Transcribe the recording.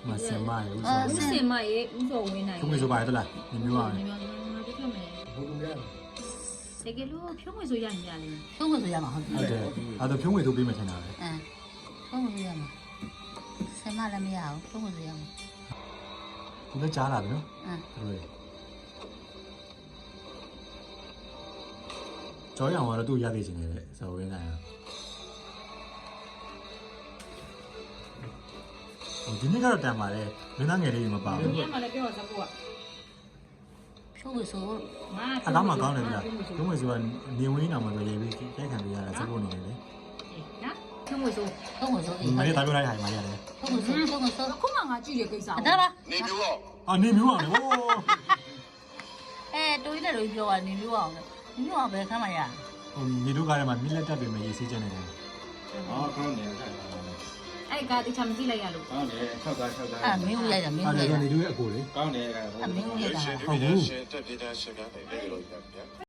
မဆင်မရေဦး ဦး စော စင်မရေဦးစောဝင်းနိုင် ဖြုံးငွေဆိုပါတယ်တလားနေမျိုးပါ နေမျိုးငါပြတ်မယ် ဘုံရ တကယ်လို့ဖြုံးငွေဆိုရရင်ရတယ် ဖြုံးမဆိုရမှာဟုတ် ဟုတ်တယ်အဲ့တော့ဖြုံးငွေတို့ပေးမှထင်တာပဲ ဖြုံးမဆိုရမှာဆယ်မလည်းမရဘူးဖြုံးမဆိုရမှာ သူလည်းကြားလာပြီနော်ဟုတ်ကျော်ရအောင်ကတော့သူ့ရသေးချင်တယ်စောဝင်းနိုင်ဒီနေ့ကတော့တန်ပါတယ်မင်းသားငယ်လေးမပါဘူး ညမှာလည်းပြောစပ်ဖို့က ဖြုံးမဆို ငါ အကောင်းမှကောင်းတယ်ဗျာဖြုံးငွေဆိုကနေဝင်းအောင်ဆိုရေးပြီးရိုက်ခံပေးရတာစပို့နေတယ်လေ နော်ဖြုံးငွေဆို ဖြုံးမဆို မနေ့သားပြောလိုက်ဟာမှရတယ် ဖြုံးမဆိုဖြုံးမဆို ခုမှငါကြည့်ရကိစ္စ အတားပါ နေမျိုးတော့ အာနေမျိုးအောင်လေဟိုး တိုးရတဲ့လိုပြောတာနေမျိုးအောင်နေမျိုးအောင်ဘယ်ခမ်းမှရ ဟိုမြေတို့ကားထဲမှာမြစ်လက်တက်တွေမရေးစေးချင်နေတယ် အော်ကောင်းတယ်ခိုင် အဲ့ကားတခြားမကြည့်လိုက်ရလို့ ကောင်းတယ်6ကား6ကား အဲ့မင်းဦးရိုက်တာမင်း အဲ့ ဦးရိုက် ဒါ တာ နေတို့ရဲ့အကိုလေ ကောင်းတယ်ခိုင် အမင်းဦးရိုက်တာ ဟုတ်ဘူး တက်ပြည်သားရှင်များနေတယ်လို့ပြောပြ